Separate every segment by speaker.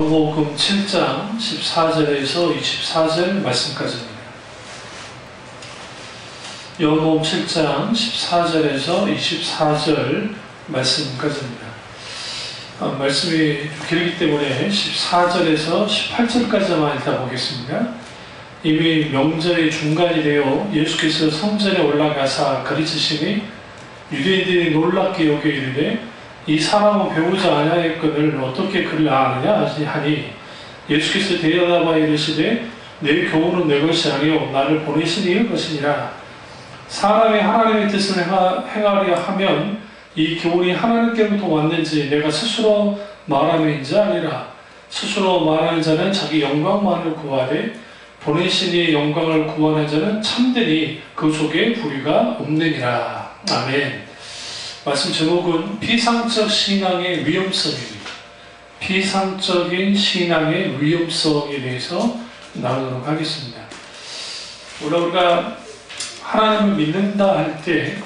Speaker 1: 요한복음 7장 14절에서 24절 말씀까지입니다. 요한복음 7장 14절에서 24절 말씀까지입니다. 말씀이 좀 길기 때문에 14절에서 18절까지만 읽어보겠습니다. 이미 명절의 중간이 되어 예수께서 성전에 올라가사 가르치시니 유대인들이 놀랍게 여겨 이르되 이 사람은 배우지 아니하였거늘 어떻게 그를 아느냐 하니 예수께서 대답하여 이르시되 내 교훈은 내 것이 아니요 나를 보내신 이의 것이니라. 사람이 하나님의 뜻을 행하려 하면 이 교훈이 하나님께로부터 왔는지 내가 스스로 말함인지 아니라. 스스로 말하는 자는 자기 영광만을 구하되 보내신 이의 영광을 구하는 자는 참되니 그 속에 불의가 없느니라. 아멘. 말씀 제목은 피상적 신앙의 위험성입니다. 피상적인 신앙의 위험성에 대해서 나누도록 하겠습니다. 우리가 하나님을 믿는다 할 때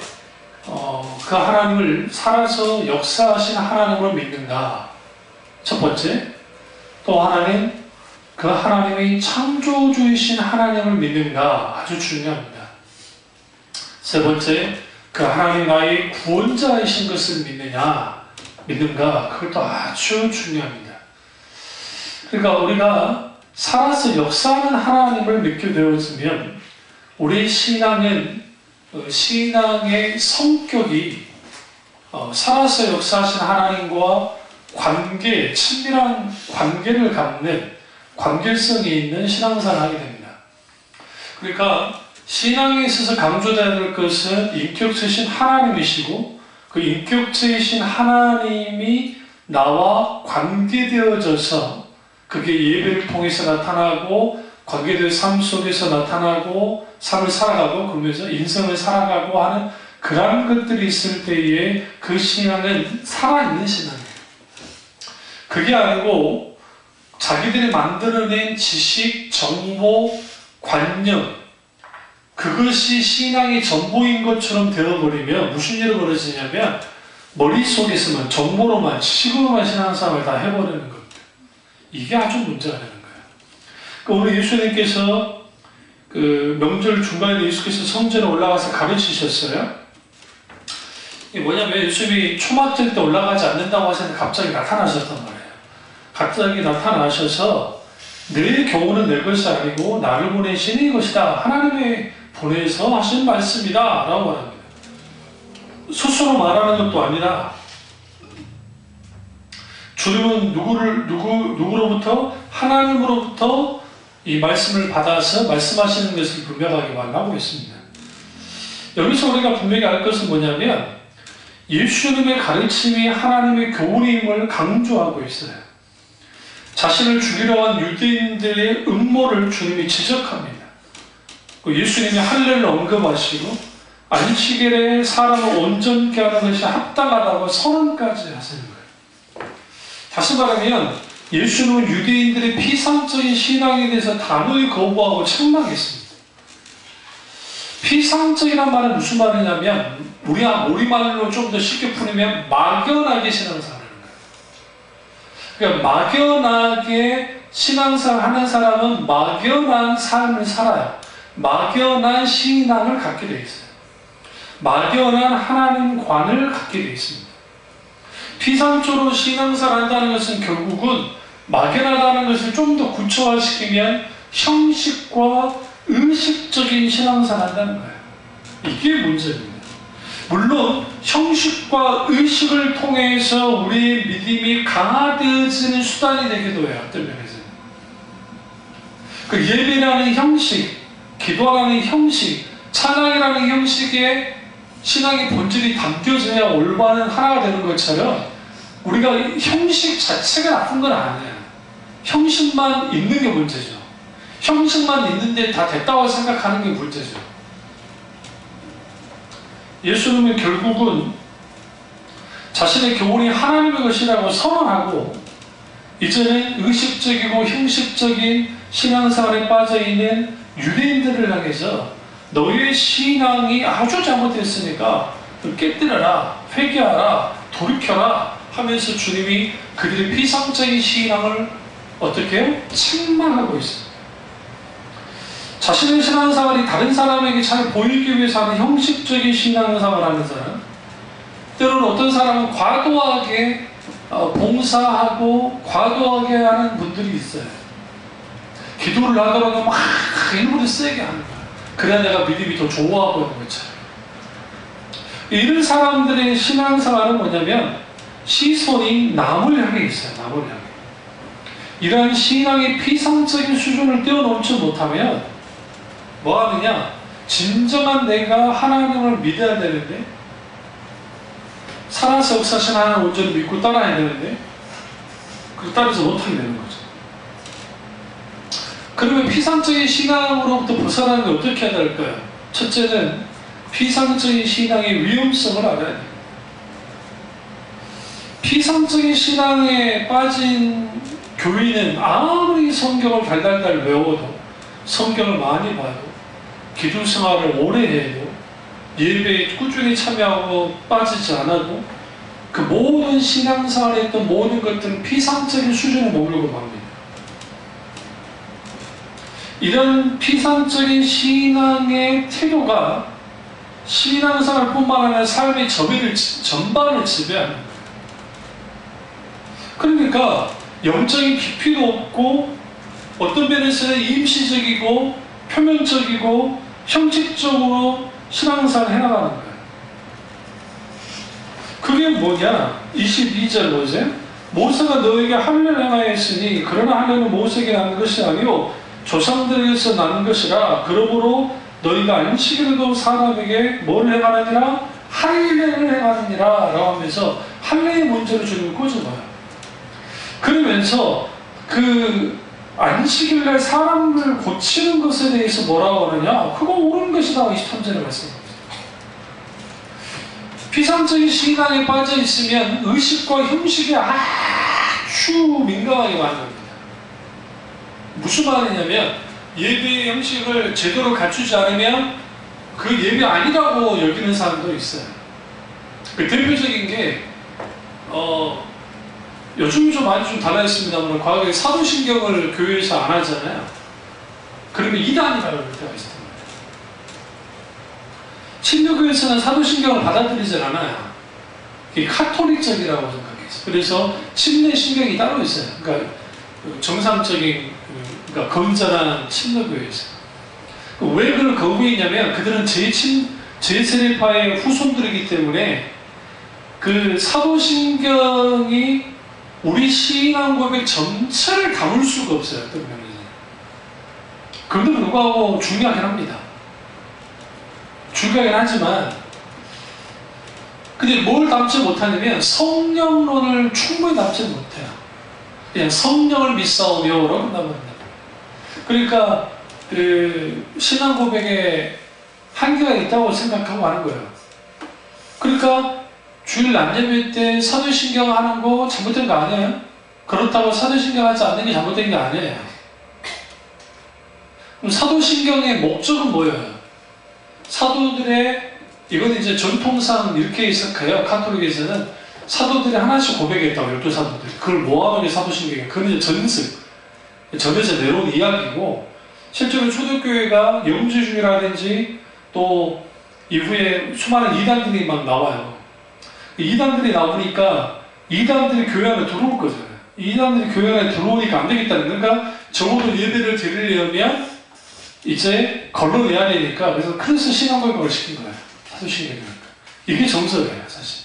Speaker 1: 그 하나님을 살아서 역사하신 하나님을 믿는다. 첫 번째, 또 하나는 그 하나님이 창조주이신 하나님을 믿는가 아주 중요합니다. 세 번째, 그 하나님 나의 구원자이신 것을 믿는가 그것도 아주 중요합니다. 그러니까 우리가 살아서 역사하는 하나님을 믿게 되었으면 우리 신앙은 신앙의 성격이 살아서 역사하신 하나님과 친밀한 관계를 갖는 관계성이 있는 신앙생활을 하게 됩니다. 그러니까 신앙에 있어서 강조되어야 될 것은 인격체이신 하나님이시고 그 인격체이신 하나님이 나와 관계되어져서 그게 예배를 통해서 나타나고 관계된 삶 속에서 나타나고 삶을 살아가고 그러면서 인생을 살아가고 하는 그런 것들이 있을 때에 그 신앙은 살아있는 신앙이에요. 그게 아니고 자기들이 만들어낸 지식, 정보, 관념 그것이 신앙의 전부인 것처럼 되어버리면 무슨 일이 벌어지냐면 머릿속에서만 정보로만 지식으로만 신앙생활을 다 해버리는 겁니다. 이게 아주 문제가 되는 거예요. 그러니까 우리 예수님께서 그 명절 중간에 예수께서 성전에 올라가서 가르치셨어요. 이게 뭐냐면 예수님이 초막절 때 올라가지 않는다고 하셨는데 갑자기 나타나셨단 말이에요. 갑자기 나타나셔서 내 교훈은 내 것이 아니고 나를 보내신 이 것이다. 하나님의 보내서 하신 말씀이다 라고 말합니다. 스스로 말하는 것도 아니라 주님은 누구로부터? 하나님으로부터 이 말씀을 받아서 말씀하시는 것을 분명하게 말하고 있습니다. 여기서 우리가 분명히 알 것은 뭐냐면 예수님의 가르침이 하나님의 교훈임을 강조하고 있어요. 자신을 죽이려 한 유대인들의 음모를 주님이 지적합니다. 예수님이 할례를 언급하시고 안식일에 사람을 온전케 하는 것이 합당하다고 선언까지 하시는 거예요. 다시 말하면 예수님은 유대인들의 피상적인 신앙에 대해서 단호히 거부하고 책망했습니다. 피상적이란 말은 무슨 말이냐면 우리말로 좀 더 쉽게 풀면 막연하게 신앙생활을 하는 거예요. 그러니까 막연하게 신앙생활 하는 사람은 막연한 삶을 살아요. 막연한 신앙을 갖게 되어 있어요. 막연한 하나님관을 갖게 되어 있습니다. 피상적으로 신앙생활을 한다는 것은 결국은 막연하다는 것을 좀 더 구체화시키면 형식과 의식적인 신앙생활을 한다는 거예요. 이게 문제입니다. 물론 형식과 의식을 통해서 우리의 믿음이 강화되어지는 수단이 되기도 해요. 어떤 면에서는. 그 예배라는 형식, 기도라는 형식, 찬양이라는 형식에 신앙의 본질이 담겨져야 올바른 하나가 되는 것처럼 우리가 형식 자체가 나쁜 건 아니에요. 형식만 있는 게 문제죠. 형식만 있는데 다 됐다고 생각하는 게 문제죠. 예수님은 결국은 자신의 교훈이 하나님의 것이라고 선언하고 이제는 의식적이고 형식적인 신앙생활에 빠져있는 유대인들을 향해서 너희의 신앙이 아주 잘못됐으니까 깨뜨려라, 회개하라, 돌이켜라 하면서 주님이 그들의 피상적인 신앙을 어떻게 해요? 책망하고 있습니다. 자신의 신앙생활이 다른 사람에게 잘 보이기 위해서 하는 형식적인 신앙생활을 하는 사람, 때로는 어떤 사람은 과도하게 봉사하고 과도하게 하는 분들이 있어요. 기도를 하더라도 막 일부러 세게 하는 거예요. 그래야 내가 믿음이 더 좋아 보이는 것처럼. 이런 사람들의 신앙생활은 뭐냐면 시선이 남을 향해 있어요. 남을 향해. 이러한 신앙의 피상적인 수준을 뛰어넘지 못하면 뭐 하느냐? 진정한 내가 하나님을 믿어야 되는데, 살아서 역사하신 하나님을 온전히 믿고 따라야 되는데 그 따라서 못하게 되는 거죠. 그러면 피상적인 신앙으로부터 벗어나는 게 어떻게 해야 될까요? 첫째는 피상적인 신앙의 위험성을 알아야 돼요. 피상적인 신앙에 빠진 교인은 아무리 성경을 달달달 외워도, 성경을 많이 봐도, 기도 생활을 오래 해도, 예배에 꾸준히 참여하고 빠지지 않아도 그 모든 신앙생활에 있던 모든 것들은 피상적인 수준에 머물고 맙니다. 이런 피상적인 신앙의 태도가 신앙생활뿐만 아니라 삶의 전반을 지배하는 거예요. 그러니까 영적인 깊이도 없고 어떤 면에서는 임시적이고 표면적이고 형식적으로 신앙생활을 해나가는 거예요. 그게 뭐냐? 22절 보세요. 모세가 너에게 할례를 행하였으니 그러나 할례는 모세에게 난 것이 아니요 조상들에게서 난 것이라. 그러므로 너희가 안식일에도 사람에게 뭘 행하느니라? 할례를 행하느니라 라고 하면서 할례의 문제를 주님이 꽂아봐요. 그러면서 그 안식일날 사람을 고치는 것에 대해서 뭐라고 하느냐? 그거 옳은 것이다. 23절에 말씀합니다. 피상적인 신앙에 빠져 있으면 의식과 형식에 아주 민감하게 만듭니다. 무슨 말이냐면 예배의 형식을 제대로 갖추지 않으면 그 예배 아니라고 여기는 사람도 있어요. 그 대표적인 게 요즘 좀 많이 좀 달라졌습니다만 과거에 사도신경을 교회에서 안 하잖아요. 그러면 이단이라고 할 때가 있어요. 신교교에서는 사도신경을 받아들이질 않아요. 그게 카톨릭적이라고 생각했어요. 그래서 침례신경이 따로 있어요. 그러니까 정상적인, 그러니까 건전한 침례교회에서. 왜 그걸 거부했냐면 그들은 제세례파의 후손들이기 때문에 그 사도신경이 우리 신앙 고백 전체를 담을 수가 없어요. 어떤 면에서. 그럼에도 불구하고 중요하긴 합니다. 중요하긴 하지만 근데 뭘 담지 못하냐면 성령론을 충분히 담지 못해요. 그냥 성령을 믿사오며로 끝나버린다. 그러니까 그 신앙 고백에 한계가 있다고 생각하고 하는 거예요. 그러니까 주일 낮예배 때 사도신경 하는 거 잘못된 거 아니에요? 그렇다고 사도신경 하지 않는 게 잘못된 게 아니에요. 그럼 사도신경의 목적은 뭐예요? 사도들의, 이건 이제 전통상 이렇게 해석해요. 카톨릭에서는 사도들이 하나씩 고백했다고, 12사도들이. 그걸 모아놓은 게 사도신경이에요. 그건 이제 전에서 내려온 이야기고, 실제로 초대교회가 영지주의라든지 또 이후에 수많은 이단들이 막 나와요. 이단들이 나오니까 이단들이 교회 안에 들어올 거잖아요. 이단들이 교회 안에 들어오니까 안 되겠다는, 그러니까 적어도 예배를 드리려면 이제 걸러내야 되니까, 그래서 신앙고백을 시킨 거예요. 사도신경이니까. 이게 정석이에요, 사실.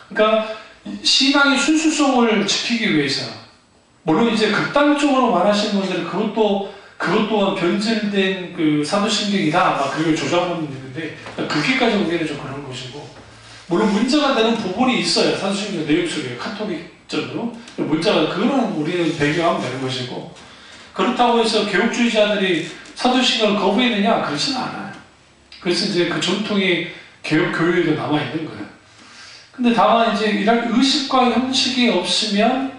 Speaker 1: 그러니까 신앙의 순수성을 지키기 위해서, 물론 이제 극단적으로 말하시는 분들은 그것 또한 변질된 그 사도신경이다, 막 그걸 조장하는 분이 있는데, 그렇게까지 보기에는 좀 그런 것이고, 물론 문제가 되는 부분이 있어요. 사도신경 내용 속에 카톨릭적으로 문제가, 그거는 우리는 배경하면 되는 것이고, 그렇다고 해서 개혁주의자들이 사도신경을 거부했느냐? 그렇지는 않아요. 그래서 이제 그 전통이 개혁교회에도 남아있는 거예요. 근데 다만 이제 이런 의식과 형식이 없으면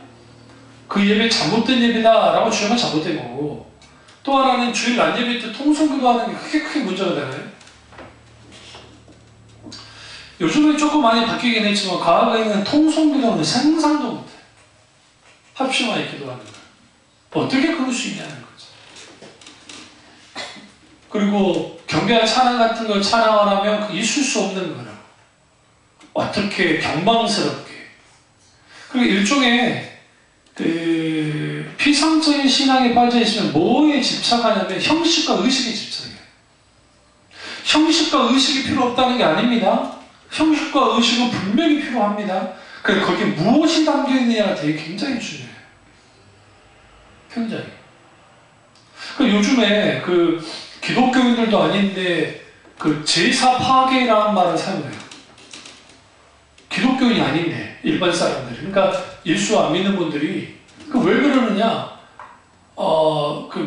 Speaker 1: 그 예배 잘못된 예배다라고 주장은 잘못된 거고, 또 하나는 주일 낮예배 때 통성기도 하는 게 크게 문제가 되나요? 요즘에 조금 많이 바뀌긴 했지만 과거에는 통성기도는 생산도 못해요. 합심하게 기도하는 거예요. 어떻게 그럴 수 있냐는 거죠. 그리고 경배와 찬양 같은 걸 찬양을 하면 있을 수 없는 거라고. 어떻게 경망스럽게. 그리고 일종의 피상적인 신앙에 빠져 있으면 뭐에 집착하냐면 형식과 의식에 집착해요. 형식과 의식이 필요 없다는 게 아닙니다. 형식과 의식은 분명히 필요합니다. 그래서 거기에 무엇이 담겨 있느냐가 되게 굉장히 중요해요. 굉장히. 요즘에 기독교인들도 아닌데 제사 파괴라는 말을 사용해요. 기독교인이 아닌데 일반 사람들이. 그러니까 예수 안 믿는 분들이 왜 그러느냐?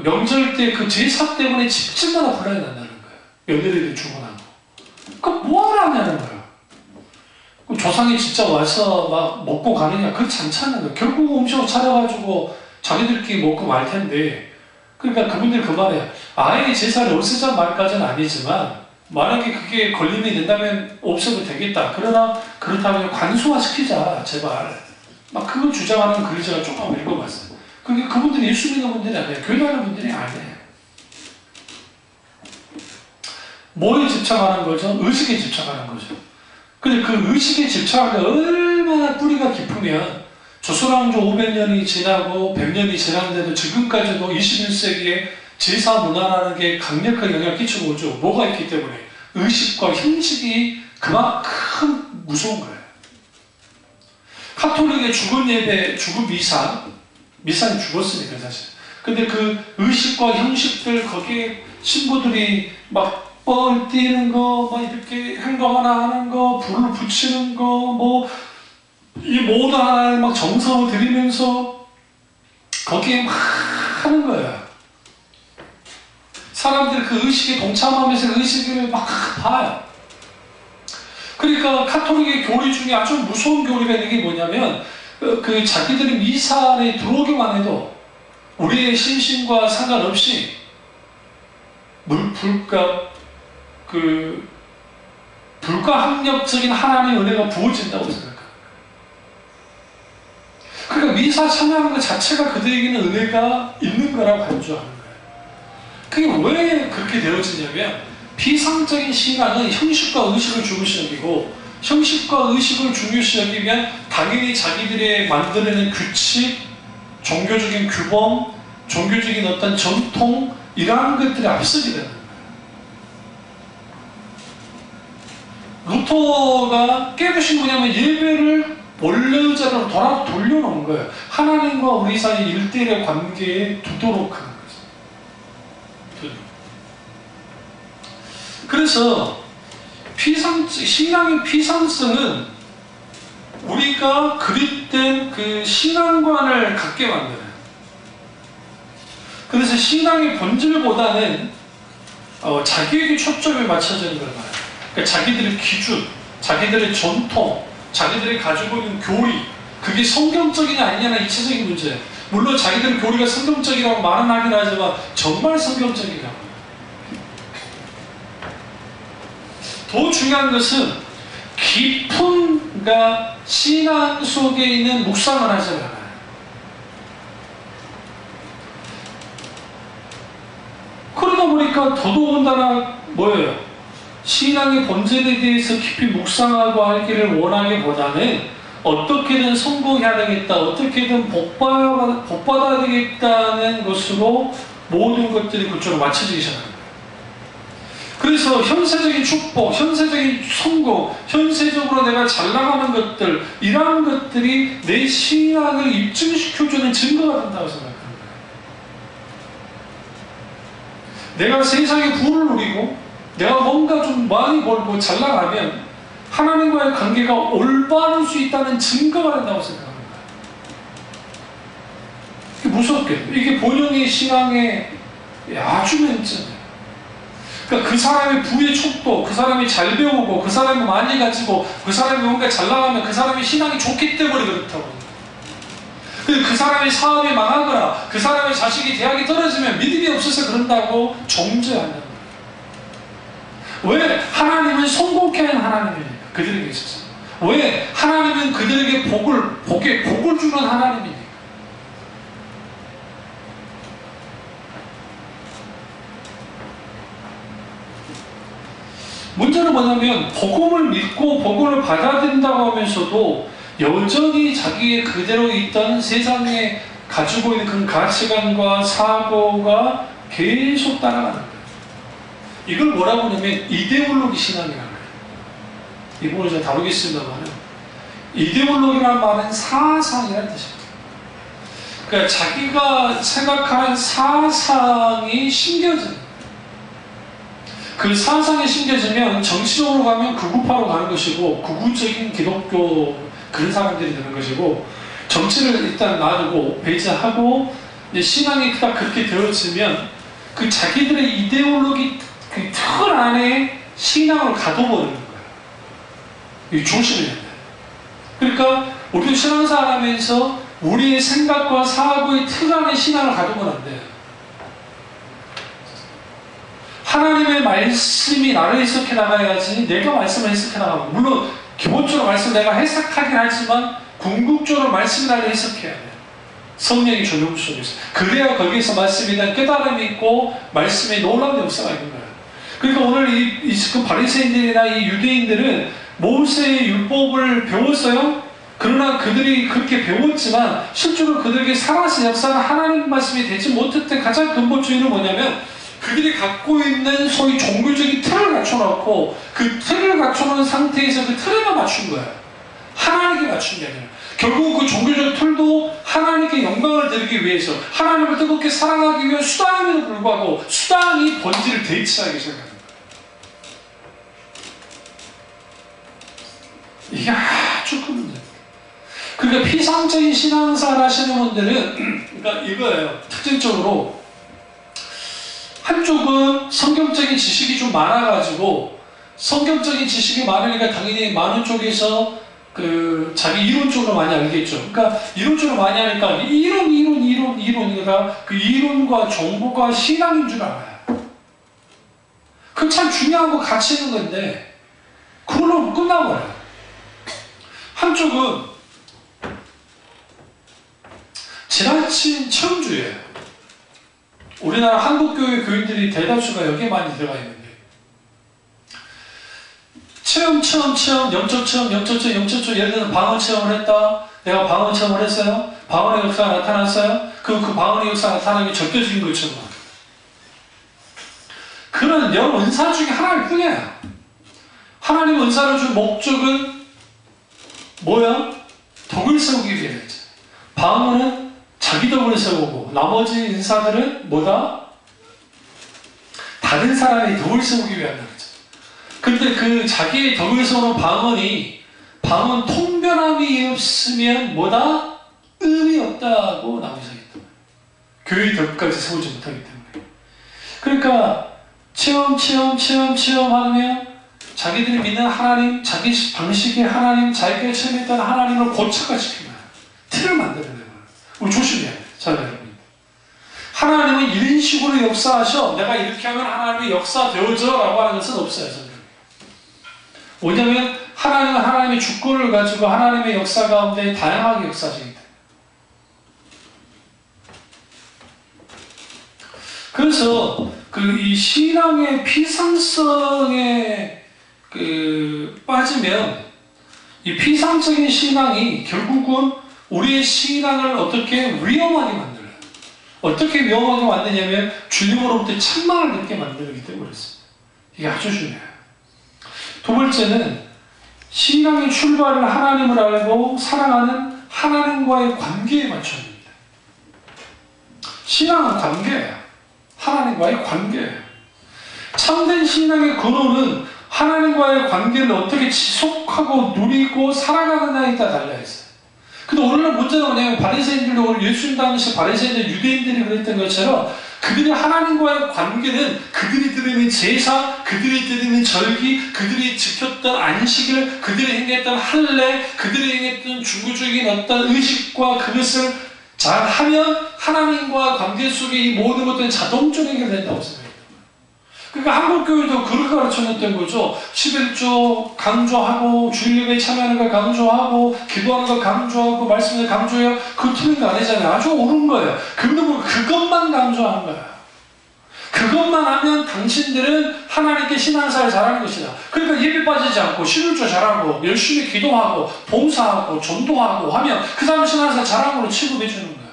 Speaker 1: 명절 때 제사 때문에 집집마다 불안이 난다는 거예요. 며느리들 죽어나고. 뭐하러 하냐는 거예요. 조상이 진짜 와서 막 먹고 가느냐? 그렇지 않잖아요. 거예요. 결국 음식을 차려가지고 자기들끼리 먹고 말 텐데. 그러니까 그분들이 그 말에 아예 제사를 없애자는 말까지는 아니지만 만약에 그게 걸림이 된다면 없애도 되겠다. 그러나 그렇다면 관소화시키자 제발. 막 그거 주장하는 글을 제가 조금 읽어봤어요. 그게 그분들이 예수 믿는 분들이 아니에요. 교회 다니는 분들이 아니에요. 뭐에 집착하는 거죠? 의식에 집착하는 거죠. 근데 그 의식에 집착하는 게 얼마나 뿌리가 깊으면 조선왕조 500년이 지나고 100년이 지났는데도 지금까지도 21세기에 제사 문화라는 게 강력하게 영향을 끼치고 오죠. 뭐가 있기 때문에 의식과 형식이 그만큼 무서운 거예요. 카톨릭의 죽은 예배, 죽은 미사는 죽었으니까 사실. 근데 그 의식과 형식들 거기에 신부들이 막 뻘 띄는 거, 막 이렇게 행동 하나 하는 거, 불을 붙이는 거, 이 모든 하나를 막 정성을 들이면서 거기에 막 하는 거예요. 사람들이 그 의식에 동참하면서 그 의식을 막 봐요. 그러니까 카톨릭의 교리 중에 아주 무서운 교리가 있는 게 뭐냐면 자기들이 미사 안에 들어오기만 해도 우리의 신심과 상관없이 불가항력적인 하나님의 은혜가 부어진다고 생각합니다. 그러니까 미사 참여하는 것 자체가 그들에게는 은혜가 있는 거라고 간주하는 거예요. 그게 왜 그렇게 되어지냐면 피상적인 신앙은 형식과 의식을 중요시 여기고 형식과 의식을 중요시 여기면 당연히 자기들의 만들어낸 규칙, 종교적인 규범, 종교적인 어떤 전통 이러한 것들이 앞서게 되는 거예요. 루터가 깨부신 뭐냐면 예배를 원래 자리로 돌려놓은 거예요. 하나님과 우리 사이 일대일의 관계에 두도록 하는 거죠. 그래서 신앙의 피상성은 우리가 그릇된 그 신앙관을 갖게 만드는. 그래서 신앙의 본질보다는 자기에게 초점이 맞춰져 있는 걸 말해요. 그러니까 자기들의 기준, 자기들의 전통, 자기들이 가지고 있는 교리, 그게 성경적이냐 아니냐는 이치적인 문제예요. 물론 자기들의 교리가 성경적이라고 말은 하긴 하지만 정말 성경적이라고. 더 중요한 것은 깊은 신앙 속에 있는 묵상을 하지 않아요. 그러다 보니까 더더군다나 뭐예요? 신앙의 본질에 대해서 깊이 묵상하고 하기를 원하기보다는 어떻게든 성공해야 되겠다, 어떻게든 복받아야 되겠다는 것으로 모든 것들이 그쪽으로 맞춰지기 시작합니다. 그래서 현세적인 축복, 현세적인 성공, 현세적으로 내가 잘 나가는 것들, 이러한 것들이 내 신앙을 입증시켜주는 증거가 된다고 생각합니다. 내가 세상의 부를 누리고 내가 뭔가 좀 많이 벌고 잘 나가면 하나님과의 관계가 올바를 수 있다는 증거가 된다고 생각합니다. 이게 무섭게 이게 본영의 신앙의 아주 맹점이에요. 그러니까 그 사람의 부의 촉도, 그 사람이 잘 배우고 그 사람이 많이 가지고 그 사람이 뭔가 잘 나가면 그 사람이 신앙이 좋기 때문에 그렇다고. 그 사람의 사업이 망하거나 그 사람의 자식이 대학이 떨어지면 믿음이 없어서 그런다고 정죄한다는 거예요. 왜? 하나님은 성공케 하는 하나님이니까 그들에게 있어서. 왜? 하나님은 그들에게 복을 주는 하나님이니까. 문제는 뭐냐면 복음을 믿고 복음을 받아들인다고 하면서도 여전히 자기의 그대로 있던 세상에 가지고 있는 그 가치관과 사고가 계속 따라가는 거예요. 이걸 뭐라고 하냐면 이데올로기 신앙이라는 거예요. 이 부분을 제가 다루겠습니다만 이데올로기라는 말은 사상이라는 뜻입니다. 그러니까 자기가 생각하는 사상이 심겨져요. 그 사상이 심겨지면 정치적으로 가면 극우파로 가는 것이고 극우적인 기독교 그런 사람들이 되는 것이고 정치를 일단 놔두고 배제하고 이제 신앙이 딱 그렇게 되어지면 그 자기들의 이데올로기 그 틀 안에 신앙을 가둬버리는 거예요. 이 중심이 된다. 그러니까 우리도 신앙생활 하면서 우리의 생각과 사고의 틀 안에 신앙을 가두면 안 돼요. 하나님의 말씀이 나를 해석해 나가야지 내가 말씀을 해석해 나가고, 물론 기본적으로 말씀 내가 해석하긴 하지만 궁극적으로 말씀이 나를 해석해야 돼요. 성령이 조명 속에서. 그래야 거기에서 말씀에 대한 깨달음이 있고 말씀에 놀라운 역사가 있는 거예요. 그러니까 오늘 이 바리새인들이나 이 유대인들은 모세의 율법을 배웠어요. 그러나 그들이 그렇게 배웠지만 실제로 그들에게 살아서 역사는 하나님 말씀이 되지 못했던 가장 근본적인 이유는 뭐냐면 그들이 갖고 있는 소위 종교적인 틀을 갖춰놓고 그 틀을 갖춰놓은 상태에서 그 틀에만 맞춘 거예요. 하나님께 맞춘 게 아니라. 결국 그 종교적 틀도 하나님께 영광을 드리기 위해서 하나님을 뜨겁게 사랑하기 위한 수단임에도 불구하고 수단이 본질을 대치하기 시작합니다. 이게 아주 큰 문제입니다. 그러니까 피상적인 신앙생활 하시는 분들은 그러니까 이거예요. 특징적으로 한쪽은 성경적인 지식이 좀 많아가지고 성경적인 지식이 많으니까 당연히 많은 쪽에서 그 자기 이론적으로 많이 알겠죠. 그러니까 이론적으로 많이 하니까 이론이니까 그 이론과 정보가 신앙인 줄 알아요. 그건 참 중요한 거 같이 있는 건데 그걸로 끝나버려요. 한쪽은 지나친 체험주의예요. 우리나라 한국교회 교인들이 대다수가 여기에 많이 들어가 있는데 체험, 영적 체험, 예를 들어서 방언 체험을 했다. 내가 방언 체험을 했어요. 방언의 역사가 나타났어요. 그 방언의 역사가 나타나는 게 적겨진 것처럼 그런 여러 은사 중에 하나일 뿐이에요. 하나님 은사를 준 목적은 뭐야? 덕을 세우기 위해서죠. 방언은 자기 덕을 세우고 나머지 인사들은 뭐다? 다른 사람의 덕을 세우기 위한 거죠. 그런데 그 자기의 덕을 세우는 방언 통변함이 없으면 뭐다? 의미 없다고 나오기 시작했다. 교회의 덕까지 세우지 못하기 때문에. 그러니까 체험하면 자기들이 믿는 하나님, 자기 방식의 하나님, 자기가 체험했던 하나님을 고착화시키는 거예요. 틀을 만드는 거예요. 우리 조심해야 돼요. 자, 여러분. 하나님은 이런 식으로 역사하셔. 내가 이렇게 하면 하나님의 역사 되어져 라고 하는 것은 없어요. 성경에. 왜냐하면 하나님은 하나님의 주권을 가지고 하나님의 역사 가운데 다양하게 역사하십니다. 그래서 이 신앙의 피상성에 빠지면 이 피상적인 신앙이 결국은 우리의 신앙을 어떻게 위험하게 만들어요. 어떻게 위험하게 만드냐면 주님으로부터 책망을 듣게 만들기 때문에 그렇습니다. 이게 아주 중요해요. 두 번째는 신앙의 출발을 하나님을 알고 사랑하는 하나님과의 관계에 맞춰야 됩니다. 신앙은 관계예요. 하나님과의 관계예요. 참된 신앙의 근원은 하나님과의 관계를 어떻게 지속하고 누리고 살아가느냐에 따라 달려있어요. 근데 오늘날 문제는 뭐냐면 바리새인들도 오늘 예수님 당시 바리새인들 유대인들이 그랬던 것처럼 그들이 하나님과의 관계는 그들이 드리는 제사, 그들이 드리는 절기, 그들이 지켰던 안식일, 그들이 행했던 할례, 그들이 행했던 중구적인 어떤 의식과 그것을 잘하면 하나님과 관계 속에 이 모든 것들은 자동적으로 해결된다고 생각합니다. 그러니까 한국교회도 그렇게 가르쳐냈던 거죠. 11조 강조하고 주일예배에 참여하는 걸 강조하고 기도하는 걸 강조하고 말씀을 강조해요. 그거 틀린 거 아니잖아요. 아주 옳은 거예요. 그런데 뭐 그것만 강조하는 거예요. 그것만 하면 당신들은 하나님께 신앙생활 잘하는 것이다. 그러니까 예배 빠지지 않고 신율조 잘하고 열심히 기도하고 봉사하고 전도하고 하면 그 사람 신앙생활 잘하는 걸로 취급해 주는 거야.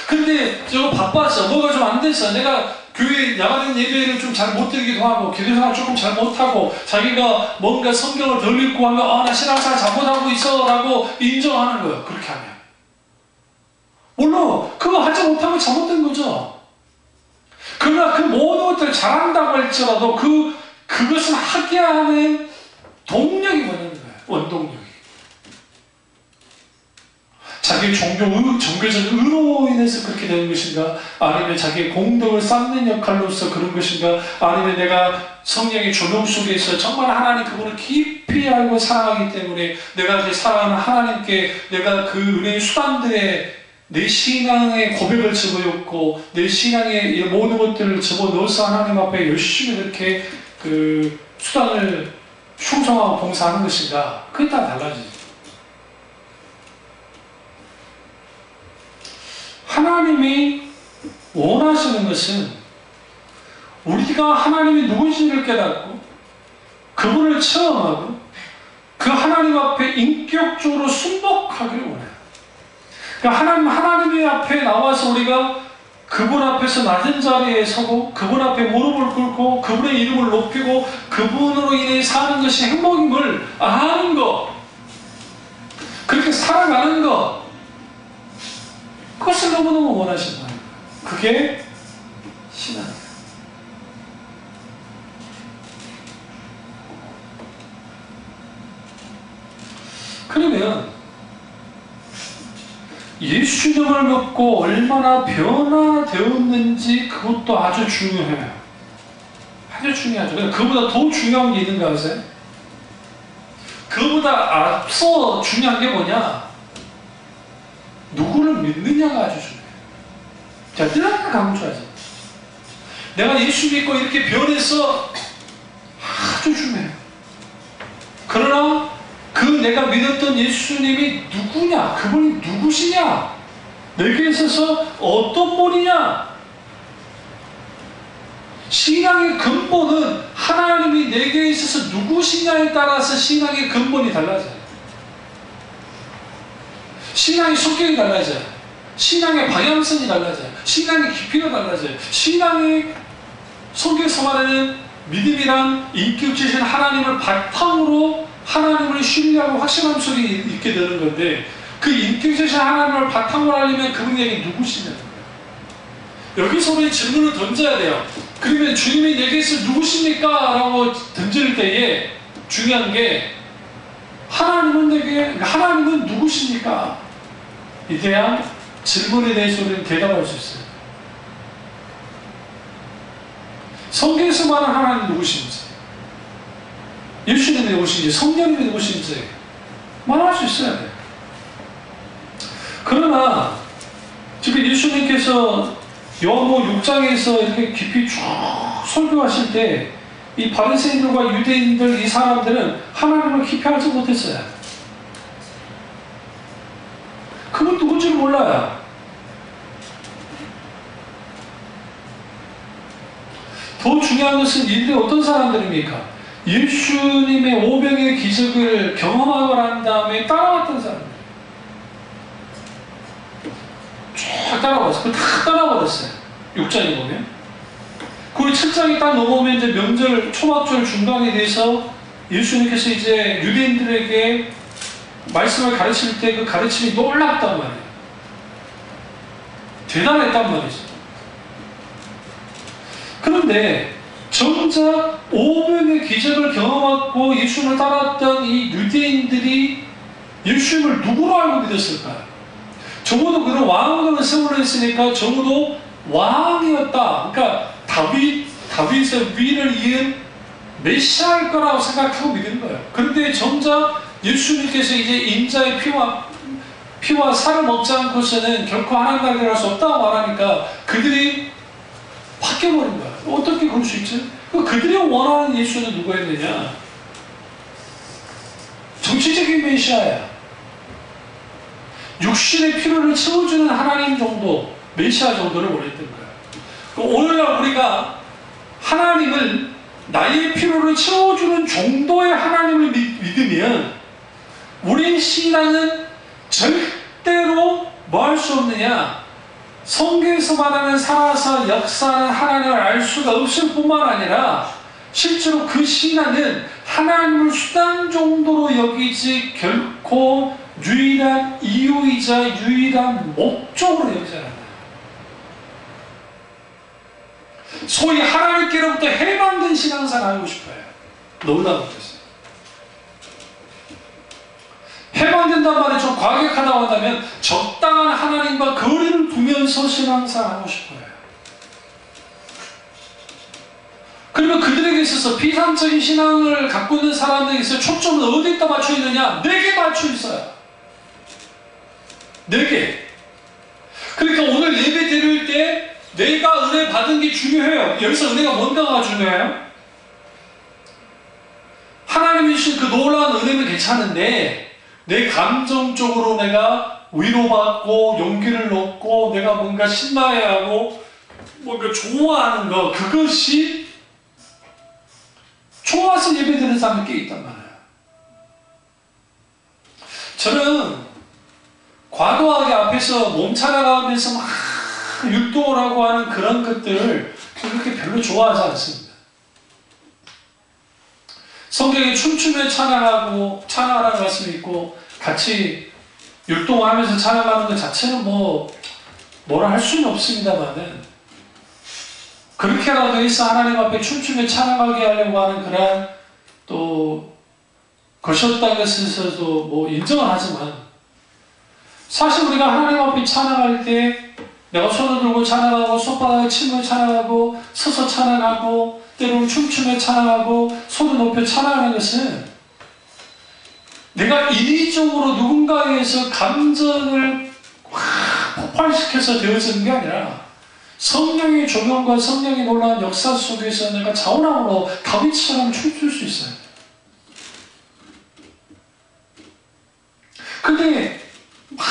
Speaker 1: 근데 저거 바빴어. 뭐가 좀 안 됐어. 내가 교회 야간 예배를 좀 잘 못 드리기도 하고 기도생활 조금 잘 못하고 자기가 뭔가 성경을 덜 읽고 하면 나 신앙생활 잘못하고 있어 라고 인정하는 거예요. 그렇게 하면. 물론 그거 하지 못하면 잘못된 거죠. 그러나 그 모든 것들을 잘한다고 할지라도 그것을 하게 하는 동력이 뭐냐는 거예요. 원동력이. 자기 종교적 의로 인해서 그렇게 되는 것인가? 아니면 자기의 공덕을 쌓는 역할로서 그런 것인가? 아니면 내가 성령의 조명 속에서 정말 하나님 그분을 깊이 알고 사랑하기 때문에 내가 이제 사랑하는 하나님께 내가 그 은혜의 수단들에 내 신앙의 고백을 집어넣고 내 신앙의 모든 것들을 집어넣어서 하나님 앞에 열심히 이렇게 그 수단을 충성하고 봉사하는 것인가? 그게 다 달라지죠. 하나님이 원하시는 것은 우리가 하나님이 누구신지를 깨닫고 그분을 체험하고 그 하나님 앞에 인격적으로 순복하기를 원해요. 그러니까 하나님의 앞에 나와서 우리가 그분 앞에서 낮은 자리에 서고 그분 앞에 무릎을 꿇고 그분의 이름을 높이고 그분으로 인해 사는 것이 행복임을 아는 것, 그렇게 살아가는 것, 그것을 너무너무 원하신다는 거예요. 그게 신앙이에요. 그러면 예수님을 믿고 얼마나 변화되었는지 그것도 아주 중요해요. 아주 중요하죠. 그보다 더 중요한 게 있는가 하세요? 그보다 앞서 중요한 게 뭐냐? 누구를 믿느냐가 아주 중요해요. 자, 늘 강조하죠. 내가 예수 믿고 이렇게 변해서 아주 중요해요. 그러나 그 내가 믿었던 예수님이 누구냐? 그분이 누구시냐? 내게 있어서 어떤 분이냐? 신앙의 근본은 하나님이 내게 있어서 누구시냐에 따라서 신앙의 근본이 달라져요. 신앙의 성격이 달라져요. 신앙의 방향성이 달라져요. 신앙의 깊이가 달라져요. 신앙의 성경에서 말하는 믿음이란 인격주신 하나님을 바탕으로 하나님을 신뢰하고 확신함 속에 있게 되는 건데 그 인격주신 하나님을 바탕으로 하려면 그분에게 누구시냐는 거예요. 여기서 우리 질문을 던져야 돼요. 그러면 주님이 내게서 누구십니까? 라고 던질 때에 중요한 게 하나님은 누구십니까? 이 대한 질문에 대해서 우리는 대답할 수 있어요. 성경에서 말하는 하나님 누구신지, 예수님이 누구신지, 성령님이 누구신지 말할 수 있어야 돼요. 그러나 지금 예수님께서 요한복음 6장에서 이렇게 깊이 쭉 설교하실 때 이 바리새인들과 유대인들 이 사람들은 하나님을 깊이 알지 못했어요. 그분 누군지를 몰라요. 더 중요한 것은 이들이 어떤 사람들입니까? 예수님의 오병의 기적을 경험하고 난 다음에 따라왔던 사람들. 쭉 따라왔어요. 그걸 다 따라버렸어요. 6장에 보면. 그 7장이 딱 넘어오면 이제 명절, 초막절 중간에 대해서 예수님께서 이제 유대인들에게 말씀을 가르칠 때 그 가르침이 놀랍단 말이에요. 대단했단 말이죠. 그런데 정작 오병의 기적을 경험하고 예수님을 따랐던 이 유대인들이 예수님을 누구로 알고 믿었을까요? 적어도 그런 왕으로 세우려 했으니까 적어도 왕이었다. 그러니까 다윗의 위를 이은 메시아일 거라고 생각하고 믿는 거예요. 그런데 정작 예수님께서 이제 인자의 피와 살을 먹지 않고서는 결코 하나님 나라에 들어갈 수 없다고 말하니까 그들이 바뀌어버린 거야. 어떻게 그럴 수 있지? 그들이 원하는 예수는 누구였느냐? 정치적인 메시아야. 육신의 필요를 채워주는 하나님 정도, 메시아 정도를 원했던 거야. 오늘날 우리가 하나님을 나의 필요를 채워주는 정도의 하나님을 믿으면 우리의 신앙은 절대로 뭐 할 수 없느냐? 성경에서 말하는 살아서 역사하는 하나님을 알 수가 없을 뿐만 아니라 실제로 그 신앙은 하나님을 수단 정도로 여기지 결코 유일한 이유이자 유일한 목적으로 여기지 않아요. 소위 하나님께로부터 해방된 신앙생활 하고 싶어요. 놀라운 것이죠. 해방된단 말이 좀 과격하다고 한다면 적당한 하나님과 거리를 두면서 신앙생활 하고 싶어요. 그러면 그들에게 있어서 비상적인 신앙을 갖고 있는 사람들에게 있어서 초점을 어디다 맞춰 있느냐? 내게 맞춰 있어요. 내게. 그러니까 오늘 예배 드릴 때 내가 은혜 받은 게 중요해요. 여기서 은혜가 뭔가가 중요해요? 하나님이 주신 그 놀라운 은혜는 괜찮은데 내 감정적으로 내가 위로받고 용기를 얻고 내가 뭔가 신나해하고 뭔가 좋아하는 거, 그것이 좋아서 예배드리는 사람이 꽤 있단 말이에요. 저는 과도하게 앞에서 몸 찬양하면서 막 율동을 하고 하는 그런 것들을 그렇게 별로 좋아하지 않습니다. 성경에 춤추며 찬양하라는 말씀이 있고 같이 율동하면서 찬양하는 것 자체는 뭐라 할 수는 없습니다만은 그렇게라도 해서 하나님 앞에 춤추며 찬양하게 하려고 하는 그런 또 것이었다는 것에서도 뭐 인정을 하지만 사실 우리가 하나님 앞에 찬양할 때 내가 손을 들고 찬양하고 손바닥에 침을 찬양하고 서서 찬양하고 때로는 춤추며 찬양하고 손을 높여 찬양하는 것은 내가 인위적으로 누군가에 의해서 감정을 확 폭발시켜서 되어지는 게 아니라 성령의 조명과 성령의 놀라운 역사 속에서 내가 자원함으로 다윗처럼 춤출 수 있어요. 근데 막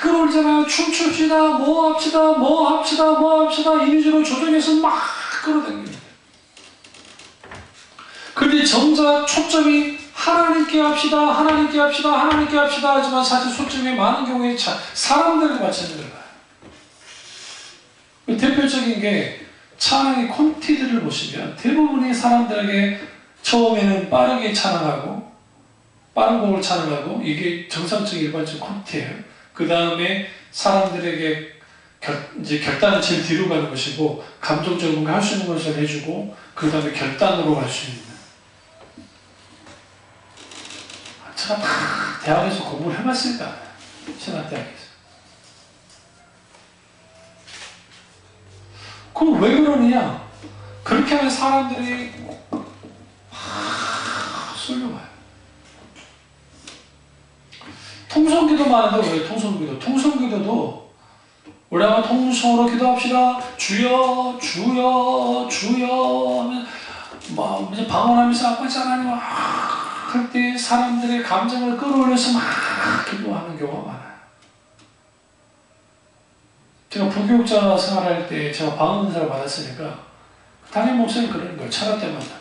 Speaker 1: 끌어올잖아요. 춤춥시다, 뭐 합시다 이미지로 조정해서 막 끌어당깁니다. 근데 정작 초점이 하나님께 합시다 하지만 사실 초점이 많은 경우에 사람들을 맞추는 거예요. 대표적인 게 찬양의 콘티들을 보시면 대부분의 사람들에게 처음에는 빠르게 찬양하고 빠른 곡을 찬양하고 이게 정상적인 일반적 콘티예요. 그 다음에 사람들에게 이제 결단은 제일 뒤로 가는 것이고 감정적으로 할 수 있는 것을 해주고 그 다음에 결단으로 갈 수 있는. 제가 다 대학에서 공부를 해봤습니다. 신학대학에서. 그럼 왜 그러느냐? 그렇게 하면 사람들이 쏠려가요. 통성기도 많은데 왜 통성기도? 통성기도도 우리가 통성으로 기도합시다. 주여 하면 막 이제 방언하면서 아버지 하나님 할 때 사람들의 감정을 끌어올려서 막 기도하는 경우가 많아요. 제가 부교육자 생활할 때 제가 방언 은사를 받았으니까 담임 목사님 그러는 거예요. 차가 때마다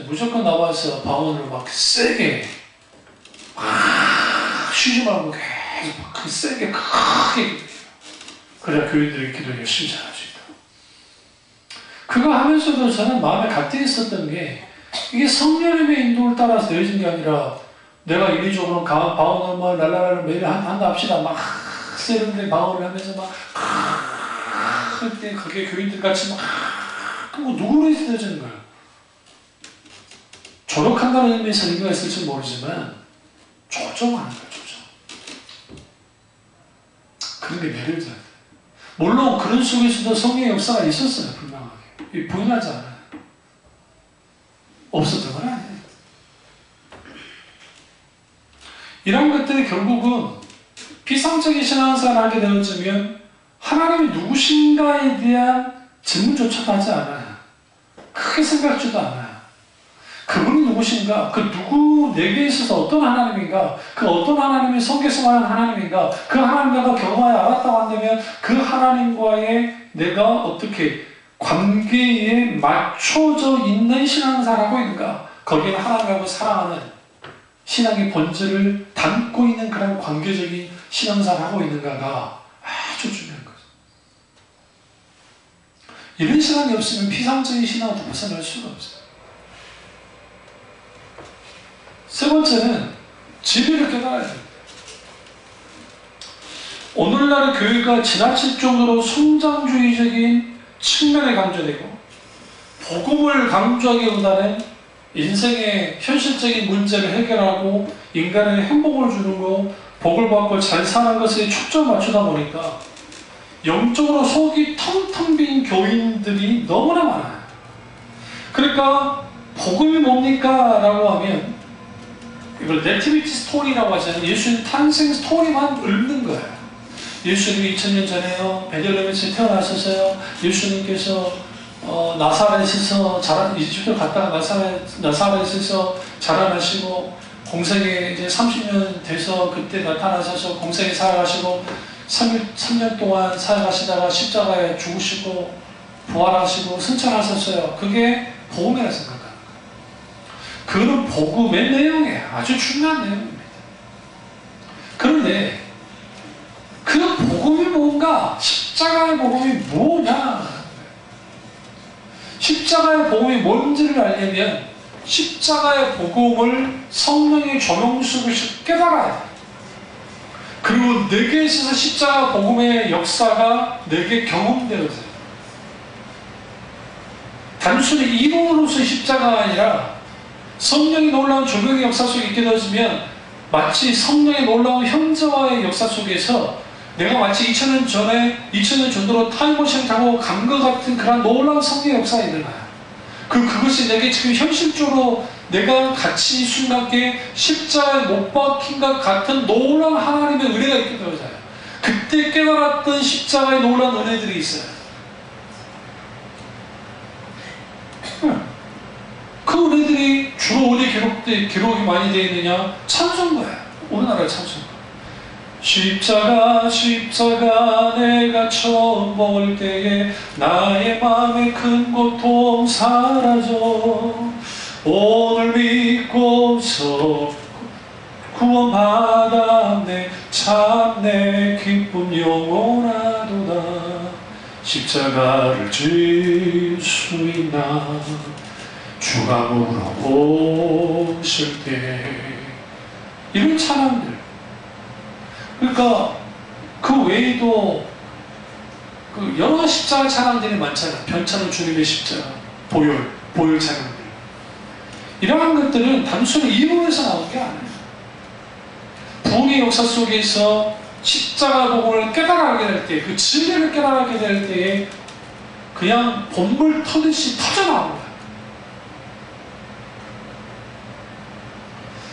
Speaker 1: 무조건 나와서 방언을 막 세게 막 쉬지 말고 계속 막 세게 크게 기도해요. 그래야 교인들의 기도를 열심히 잘할 수 있다. 그거 하면서도 저는 마음에 갈등이 있었던 게 이게 성령님의 인도를 따라서 되어진 게 아니라 내가 인위적으로 강한 방언을 막 랄랄랄 매일 한다 합시다. 막 세련된 방언을 하면서 막 할 때 그게 교인들 같이 막 누구로 해서 되어지는 거예요. 조력한다는 의미에서 의미가 있을지 모르지만 조정하는 거예요. 조정. 그런 게 매력이잖아요. 물론 그런 속에서도 성령의 역사가 있었어요. 분명하게. 부인하지 않아요. 없었던 건 아니에요. 이런 것들이 결국은 비상적인 신앙생활을 하게 되어지면 하나님이 누구신가에 대한 질문조차도 하지 않아요. 크게 생각지도 않아요. 그분이 누구신가? 그 누구 내게 있어서 어떤 하나님인가? 그 어떤 하나님이 성계성하는 하나님인가? 그 하나님과 경험하여 알았다고 한다면 그 하나님과의 내가 어떻게 관계에 맞춰져 있는 신앙생활을 하고 있는가? 거기에 하나님하고 사랑하는 신앙의 본질을 담고 있는 그런 관계적인 신앙생활을 하고 있는가가 아주 중요한 거죠. 이런 신앙이 없으면 피상적인 신앙으로 벗어날 수가 없어요. 세 번째는 진리를 깨달아야 됩니다. 오늘날의 교회가 지나칠 정도로 성장주의적인 측면에 강조되고 복음을 강조하기보다는 인생의 현실적인 문제를 해결하고 인간의 행복을 주는 거, 복을 받고 잘 사는 것에 초점을 맞추다 보니까 영적으로 속이 텅텅 빈 교인들이 너무나 많아요. 그러니까 복음이 뭡니까? 라고 하면 이걸 네티비티 스토리라고 하잖아요. 예수님 탄생 스토리만 읊는 거예요. 예수님이 2000년 전에요. 베들레헴에서 태어나셨어요. 예수님께서 나사렛에서 이집트 갔다가 나사렛에서 자라나시고 공생에 이제 30년 돼서 그때 나타나셔서 공생에 살아가시고 3년 동안 살아가시다가 십자가에 죽으시고 부활하시고 승천하셨어요. 그게 복음이라고 생각합니다. 그는 복음의 내용이에요. 아주 중요한 내용입니다. 그런데 그 복음이 뭔가? 십자가의 복음이 뭐냐? 십자가의 복음이 뭔지를 알려면 십자가의 복음을 성령의 조명 속에서 깨달아야 돼요. 그리고 내게 있어서 십자가 복음의 역사가 내게 경험되어져요. 단순히 이론으로서 십자가가 아니라 성령의 놀라운 조명의 역사 속에 있게 되어지면 마치 성령의 놀라운 형제와의 역사 속에서 내가 마치 2000년 전으로 타임머신을 타고 간 것 같은 그런 놀라운 성령의 역사가 일어나요. 그것이 내게 지금 현실적으로 내가 같이 순간께 십자가에 못 박힌 것 같은 놀라운 하나님의 은혜가 있게 되어져요. 그때 깨달았던 십자가의 놀라운 은혜들이 있어요. 그 은혜들이 주로 어디에 기록이 많이 되어 있느냐? 찬송가예요. 우리나라의 찬송가. 십자가 내가 처음 볼 때에 나의 마음의 큰 고통 사라져 오늘 믿고서 구원받았네 참 내 기쁨 영원하도다 십자가를 질 수 있나 주가 물어보실 때 이런 찬양들 그러니까 그 외에도 그 여러 십자가 찬양들이 많잖아요. 변찬은 주님의 십자가, 보혈 찬양들. 이러한 것들은 단순히 이론에서 나온 게 아니에요. 부흥의 역사 속에서 십자가 복음을 깨달아가게 될 때, 그 진리를 깨달아가게 될 때에 그냥 본물 터듯이 터져나온 거예요.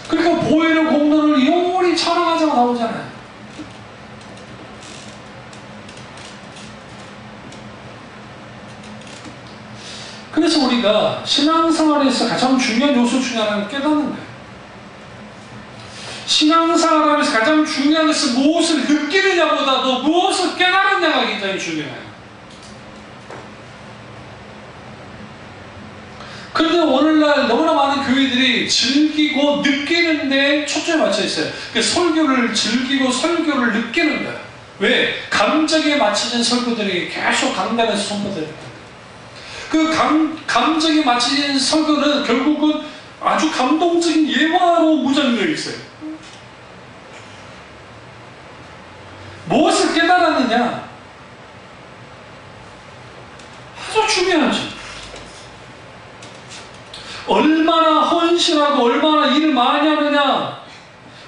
Speaker 1: 그러니까 보혈의 공로를 영원히 찬양하자고 나오잖아요. 그래서 우리가 신앙생활에서 가장 중요한 요소 중에 하나는 깨닫는 거예요. 신앙생활에서 가장 중요한 것은 무엇을 느끼느냐보다도 무엇을 깨달느냐가 굉장히 중요해요. 그런데 오늘날 너무나 많은 교회들이 즐기고 느끼는데 초점에 맞춰 있어요. 그러니까 설교를 즐기고 설교를 느끼는 거예요. 왜? 감정에 맞춰진 설교들이 계속 강단에서 선포되는 거예요. 그 감정에 맞춰진 설교는 결국은 아주 감동적인 예화로 무장되어 있어요. 무엇을 깨달았느냐? 아주 중요하죠. 얼마나 헌신하고 얼마나 일을 많이 하느냐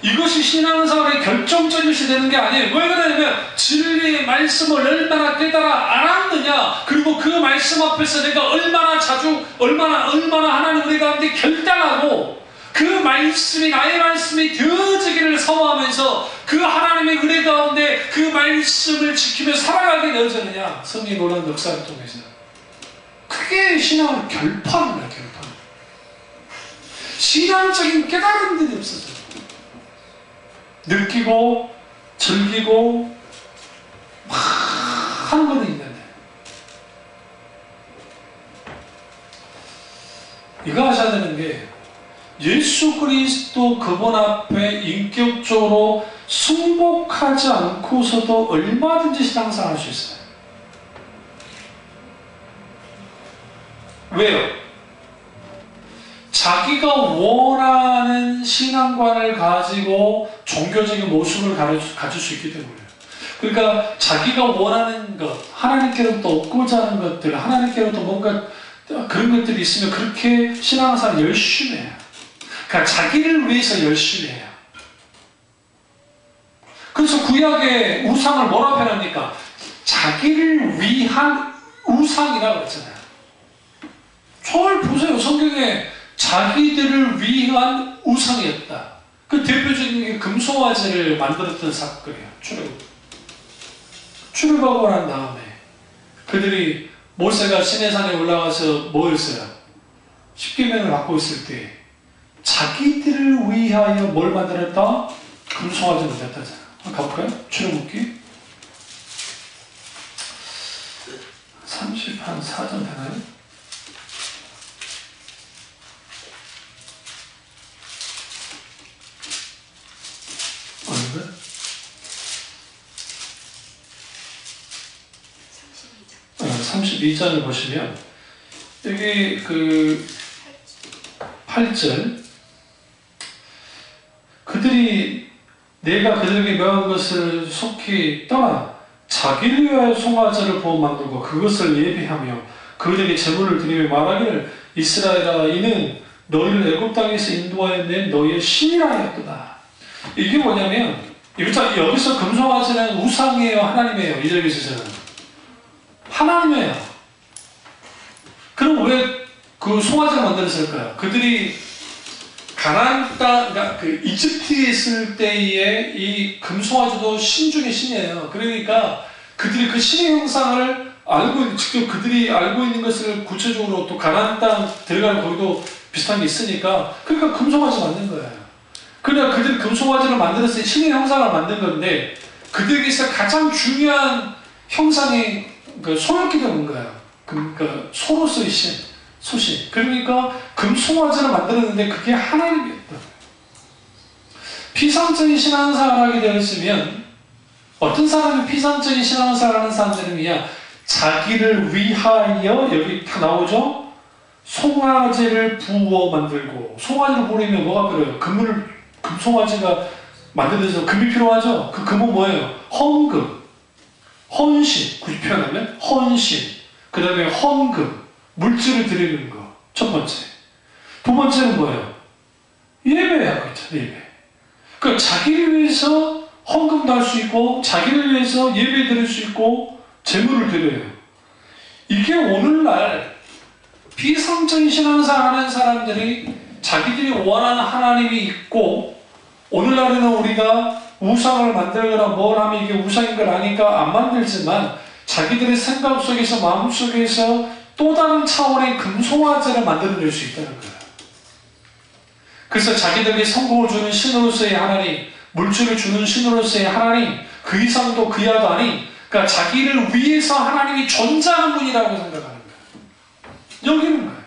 Speaker 1: 이것이 신앙생활의 결정적인 것이 되는 게 아니에요. 왜 그러냐면 진리의 말씀을 얼마나 깨달아 알았느냐 그리고 그 말씀 앞에서 내가 얼마나 자주 얼마나 하나님 우리 가운데 결단하고 그 말씀이 나의 말씀이 되어지기를 사모하면서 그 하나님의 은혜 가운데 그 말씀을 지키며 살아가게 되어졌느냐 성경의 놀라운 역사를 통해서 그게 신앙을 결판이에요. 결판. 신앙적인 깨달음들이 없어져요. 느끼고 즐기고 막 하는 건 있는데 이거 하셔야 되는 게 예수 그리스도 그분 앞에 인격적으로 승복하지 않고서도 얼마든지 신앙생활 할 수 있어요. 왜요? 자기가 원하는 신앙관을 가지고 종교적인 모습을 가질 수 있기 때문이에요. 그러니까 자기가 원하는 것, 하나님께로부터 얻고자 하는 것들, 하나님께로부터 뭔가 그런 것들이 있으면 그렇게 신앙생활 열심히 해요. 그러니까 자기를 위해서 열심히 해요. 그래서 구약의 우상을 뭐라 표현합니까? 자기를 위한 우상이라고 했잖아요. 잘 보세요. 성경에 자기들을 위한 우상이었다. 그 대표적인 게 금송아지를 만들었던 사건이에요. 출애굽하고 난 다음에 그들이 모세가 시내산에 올라가서 뭐 했어요? 십계명을 갖고 있을 때 자기들을 위하여 뭘 만들었다? 금송아지를 만들었다잖아요. 한번 가볼까요? 출애굽기 34장 되나요? 어딘가? 32장을 보시면 여기 그 8절 그들이 내가 그들에게 명한 것을 속히 떠나 자기를 위하여 송아지를 보호 만들고 그것을 예비하며 그들에게 제물을 드리며 말하기를 이스라엘아 이는 너희를 애굽 땅에서 인도하여 낸 너희의 신이라 하였도다. 이게 뭐냐면 여기서 금송아지는 우상이에요, 하나님이에요? 이 절에서는 하나님이에요. 그럼 왜 그 송아지를 만들었을까요? 그들이 가나안 땅, 그러니까 그 이집트에 있을 때에 이 금송아지도 신 중의 신이에요. 그러니까 그들이 그 신의 형상을 직접 그들이 알고 있는 것을 구체적으로 또 가나안 땅 들어가는 거기도 비슷한 게 있으니까 그러니까 금송아지 만든 거예요. 그러니까 그들이 금송아지를 만들었을 때 신의 형상을 만든 건데 그들에게서 가장 중요한 형상이 그 소였기가 뭔가요? 그러니까 소로서의 신, 소신. 그러니까 금송아지를 만들었는데 그게 하나님이었다. 피상적인 신앙생활을 하게 되었으면 어떤 사람이 피상적인 신앙생활을 하는 사람들이냐? 자기를 위하여 여기 다 나오죠? 송아지를 부어 만들고 송아지를 부리면 뭐가 필요해요? 금송아지가 만들어서 금이 필요하죠? 그 금은 뭐예요? 헌금, 헌신, 굳이 표현하면 헌신, 그 다음에 헌금, 물질을 드리는 거. 첫 번째. 두 번째는 뭐예요? 예배하고 있잖아요. 예배. 그러니까 자기를 위해서 헌금도 할 수 있고 자기를 위해서 예배 드릴 수 있고 제물을 드려요. 이게 오늘날 비상적인 신앙생활 하는 사람들이 자기들이 원하는 하나님이 있고 오늘날에는 우리가 우상을 만들거나 뭘 하면 이게 우상인 걸 아니까 안 만들지만 자기들의 생각 속에서 마음 속에서 또 다른 차원의 금송아지를 만들어낼 수 있다는 거예요. 그래서 자기들에게 성공을 주는 신으로서의 하나님, 물질을 주는 신으로서의 하나님, 그 이상도 그 이하도 아닌, 그러니까 자기를 위해서 하나님이 존재하는 분이라고 생각하는 거예요. 여기는 거예요.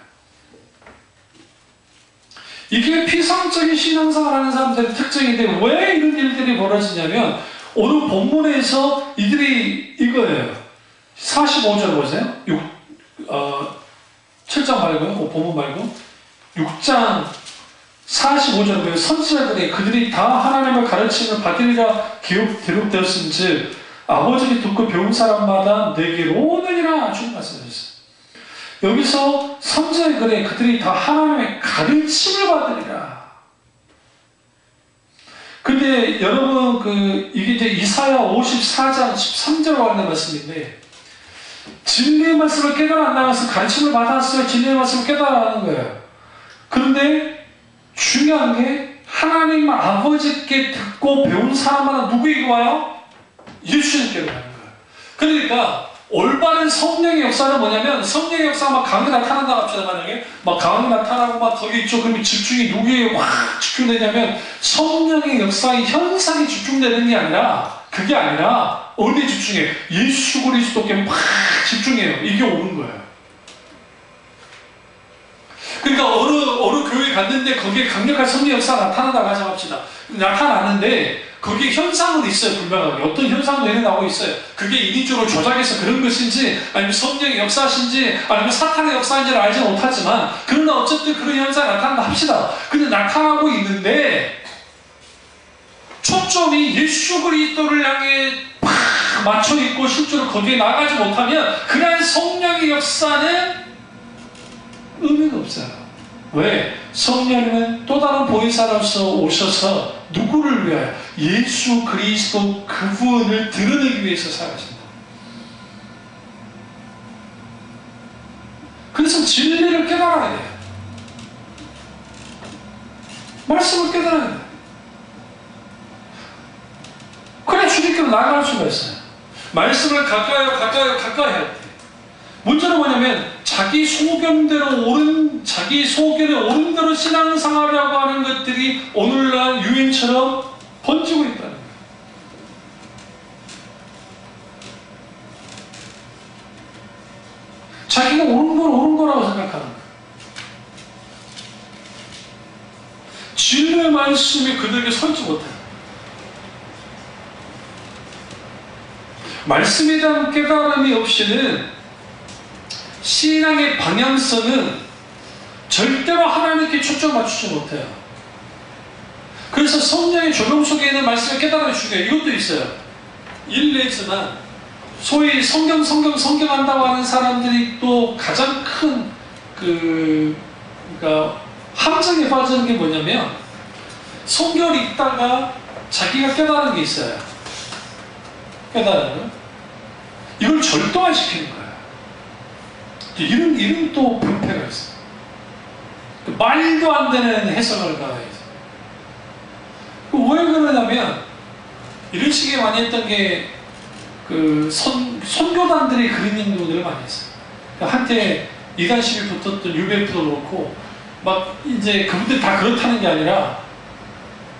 Speaker 1: 이게 피상적인 신앙생활 하는 사람들의 특징인데 왜 이런 일들이 벌어지냐면 오늘 본문에서 이들이 이거예요. 45절 보세요. 7장 말고 본문 말고 6장 45절에 보면 선지자들이 그들이 다 하나님의 가르침을 받으리라 기록되었은즉 아버지께 듣고 배운 사람마다 내게로 오느니라 주님 말씀하셨어요. 여기서 선지자의 글에 그들이 다 하나님의 가르침을 받으리라. 근데 여러분 이게 이제 이사야 54장 13절에 관한 말씀인데 진리의 말씀을 깨달아 안 나가서 가르침을 받았어요. 진리의 말씀을 깨달아라는 거예요. 그런데 중요한 게 하나님 아버지께 듣고 배운 사람마다 누구에게 와요? 예수님께 가는 거예요. 그러니까 올바른 성령의 역사는 뭐냐면, 성령의 역사가 막 강하게 나타난다 합시다. 만약에 막 강하게 나타나고 막 거기 있죠. 그러면 집중이 누구에 확 집중되냐면 성령의 역사의 현상이 집중되는 게 아니라, 그게 아니라 어디에 집중해? 예수 그리스도께 막 집중해요. 이게 옳은 거예요. 그러니까 어느 교회 갔는데 거기에 강력한 성령 역사가 나타난다고 가정합시다. 나타나는데 거기에 현상은 있어요. 분명하게 어떤 현상도 일어나고 있어요. 그게 인위적으로 조작해서 그런 것인지, 아니면 성령의 역사신지, 아니면 사탄의 역사인지를 알지 못하지만, 그러나 어쨌든 그런 현상이 나타난다 합시다. 근데 나타나고 있는데 초점이 예수 그리스도를 향해 팍 맞춰 있고 실제로 거기에 나가지 못하면 그날 성령의 역사는 의미가 없어요. 왜? 성령님은 또 다른 보혜사로서 오셔서 누구를 위하여? 예수 그리스도 그분을 드러내기 위해서 살아가신다. 그래서 진리를 깨달아야 돼요. 말씀을 깨달아야 돼요. 그래 주님께로 나아갈 수가 있어요. 말씀을 가까이 해야 돼. 문제는 뭐냐면 자기 소견에 옳은 대로 신앙생활이라고 하는 것들이 오늘날 유행처럼 번지고 있다는 거예요. 자기가 옳은 건 옳은 거라고 생각하는 거예요. 진리의 말씀이 그들에게 설지 못해요. 말씀에 대한 깨달음이 없이는 신앙의 방향성은 절대로 하나님께 초점 맞추지 못해요. 그래서 성령의 조명 속에 있는 말씀을 깨달음이 중요해요. 이것도 있어요. 일례지만 소위 성경한다고 하는 사람들이 또 가장 큰 그러니까 함정에 빠지는 게 뭐냐면, 성경을 읽다가 자기가 깨달은 게 있어요. 깨달은 거. 이걸 절도화시키는 거예요. 이런 또 병폐가 있어요. 말도 안 되는 해석을 가해서. 왜 그러냐면, 이런 식의 많이 했던 게, 선교단들이 그런 행동들을 많이 했어요. 한때 이단 시비 붙었던 UBF도 그렇고, 막 이제 그분들 다 그렇다는 게 아니라,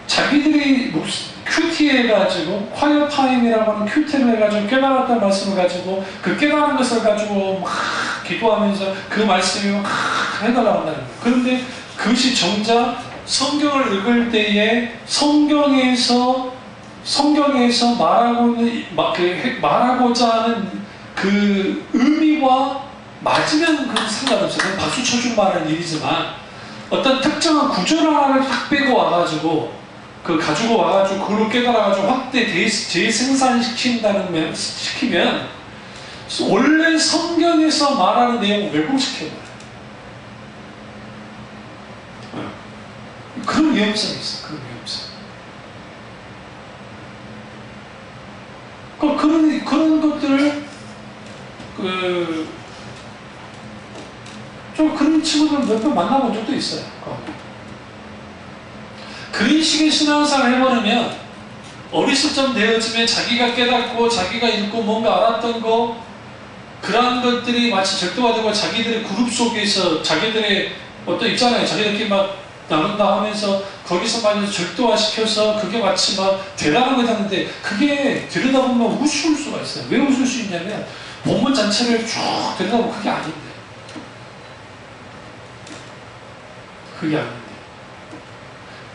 Speaker 1: 자기들이 큐티 해가지고, 콰이어 타임이라고 하는 큐티를 해가지고 깨달았다는 말씀을 가지고, 그 깨달은 것을 가지고 막 기도하면서 그 말씀이 막 해달라고 한다는 거예요. 그런데 그것이 정작 성경을 읽을 때에 성경에서 말하고자 하는 그 의미와 맞으면 그건 상관없어요. 그건 박수 쳐주고 말하는 일이지만, 어떤 특정한 구절 하나를 딱 빼고 와가지고 가지고 와가지고 그걸로 깨달아가지고 확대 재생산시키면 원래 성경에서 말하는 내용을 왜곡시켜버려요. 그런 위험성이 있어. 그런 위험성. 그런 것들을 좀 그런 친구들 몇 번 만나본 적도 있어요. 그런 식의 신앙생활을 해버리면 어리석을 좀 되어지면 자기가 깨닫고 자기가 읽고 뭔가 알았던 거, 그러한 것들이 마치 절도가 되고 자기들의 그룹 속에서 자기들의 어떤 있잖아요. 자기들끼리 막 나눈다 하면서 거기서 많이 절도화시켜서 그게 마치 막 대단한 거 같는데, 그게 들여다보면 우스울 수가 있어요. 왜 웃을 수 있냐면 본문 전체를 쭉 들여다보면 그게 아닌데.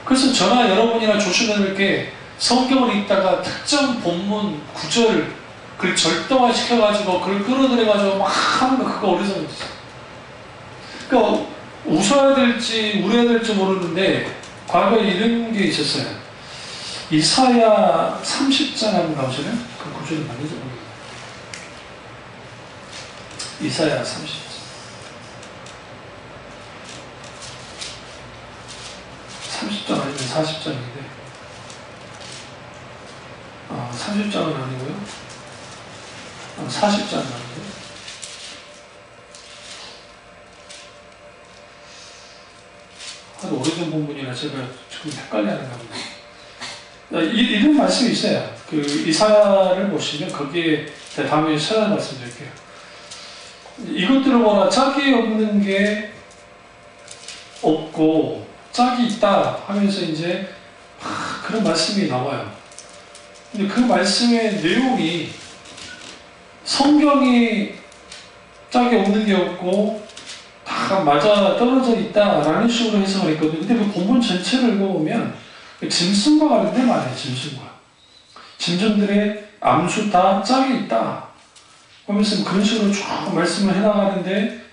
Speaker 1: 그래서 저나 여러분이나 조심해야 될 게, 성경을 읽다가 특정 본문 구절 그걸 절도화 시켜가지고 그걸 끌어들여가지고 막 하는 거, 그거 어리석은 짓이죠. 그러니까 웃어야 될지 울어야 될지 모르는데, 과거에 이런 게 있었어요. 이사야 30장 한번 가보실래요? 그 구절이 맞는지 모르겠어요. 이사야 30장. 30장 아니면 40장인데, 30장은 아니고요. 40장은 아니고요. 아주 오래된 본문이라 제가 지금 헷갈려하는가 보네요. 이런 말씀이 있어요. 그 이사야를 보시면 거기에 네, 다음에 찾아 말씀드릴게요. 이것들을 보라. 짝이 없는 게 없고 짝이 있다 하면서 이제 그런 말씀이 나와요. 근데 그 말씀의 내용이 성경이 짝이 없는 게 없고 다 맞아 떨어져 있다라는 식으로 해석을 했거든요. 근데 그 본문 전체를 읽어보면 짐승과 관련된 말이에요. 짐승들의 암수 다 짝이 있다 하면서 그런 식으로 쭉 말씀을 해나가는데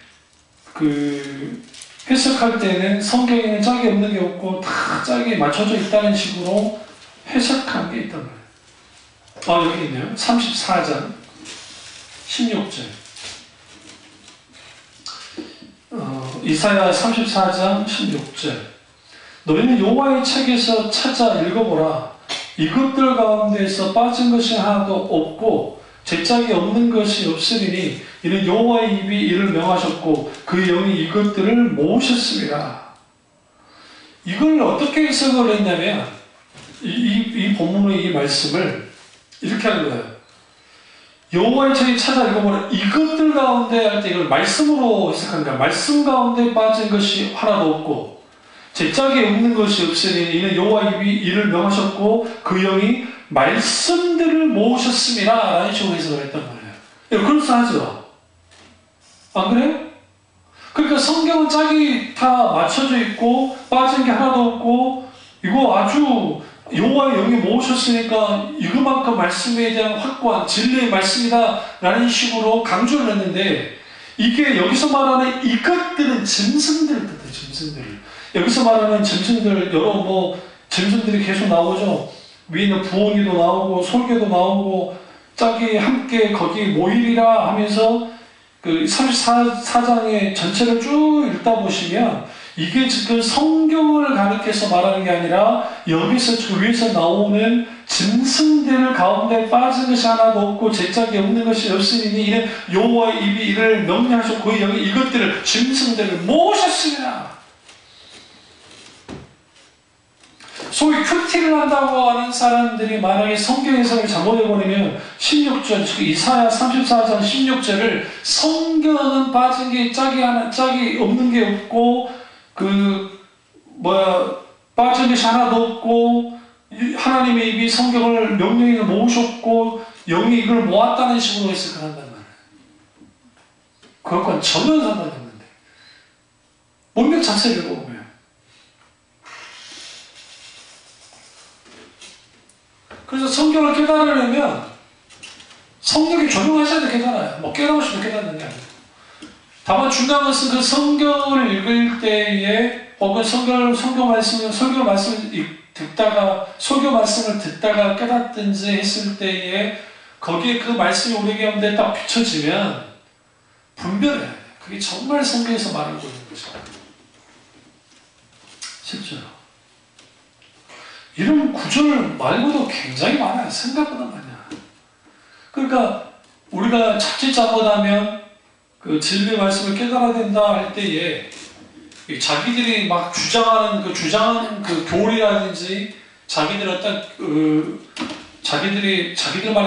Speaker 1: 그 해석할 때는 성경에는 짝이 없는 게 없고 다 짝이 맞춰져 있다는 식으로 해석한 게 있단 말이에요. 여기 있네요. 34장 16절. 이사야 34장 16절. 너희는 여호와의 책에서 찾아 읽어보라. 이것들 가운데서 빠진 것이 하나도 없고 제짝이 없는 것이 없으리니 이는 여호와의 입이 이를 명하셨고 그 영이 이것들을 모으셨습니다. 이걸 어떻게 해석을 했냐면 이 본문의 이 말씀을 이렇게 하는 거예요. 여호와의 책에 찾아 읽어보라. 이것들 가운데 할 때 이걸 말씀으로 해석하는 거야. 말씀 가운데 빠진 것이 하나도 없고 제짝이 없는 것이 없으니 이는 여호와의 입이 이를 명하셨고 그 영이 말씀들을 모으셨습니다. 라는 식으로 해석을 했단 말이에요. 그럴싸하죠? 안 그래요? 그러니까 성경은 짝이 다 맞춰져 있고 빠진 게 하나도 없고 이거 아주 여호와의 영이 모으셨으니까 이거만큼 말씀에 대한 확고한 진리의 말씀이다 라는 식으로 강조를 했는데 이게 여기서 말하는 이것들은 짐승들을 뜻해요. 짐승들. 여기서 말하는 짐승들 여러 짐승들이 계속 나오죠. 위에는 부엉이도 나오고 솔개도 나오고 짝이 함께 거기 모이리라 하면서 그 34장의 전체를 쭉 읽다 보시면 이게 지금 성경을 가리켜서 말하는 게 아니라 여기서 그 위에서 나오는 짐승들 가운데 빠진 것이 하나도 없고 제짝이 없는 것이 없으니 이는 여호와의 입이 이를 명령하셨고 그 영이 이것들을 짐승들을 모으셨습니다. 소위 큐티를 한다고 하는 사람들이 만약에 성경 해석을 잘못해버리면 16절, 즉 이사야 34장 16절을 성경은 빠진 게 짝이 없는 게 없고 빠진 것이 하나도 없고 하나님의 입이 성경을 명령에 모으셨고 영이 이걸 모았다는 식으로 해석을 한단 말이에요. 그것과는 전혀 상관이 없는데 문맥 자체를 읽어보면 그래서 성경을 깨달으려면 성령이 조명하셔야 돼 깨달아요. 깨달으시면 깨닫는 게 아니에요. 다만 중요한 것은 그 성경을 읽을 때에 혹은 설교 말씀을 듣다가 깨닫든지 했을 때에 거기에 그 말씀이 우리 가운데 딱 비춰지면 분별해야 돼요. 그게 정말 성경에서 말하고 있는 것이다. 실제로. 이런 구절 말고도 굉장히 많아요. 생각보다 많아요. 그러니까 우리가 자칫 잘못하면 그 진리의 말씀을 깨달아야 된다 할 때에 자기들이 막 주장하는 그 교리라든지 자기들만이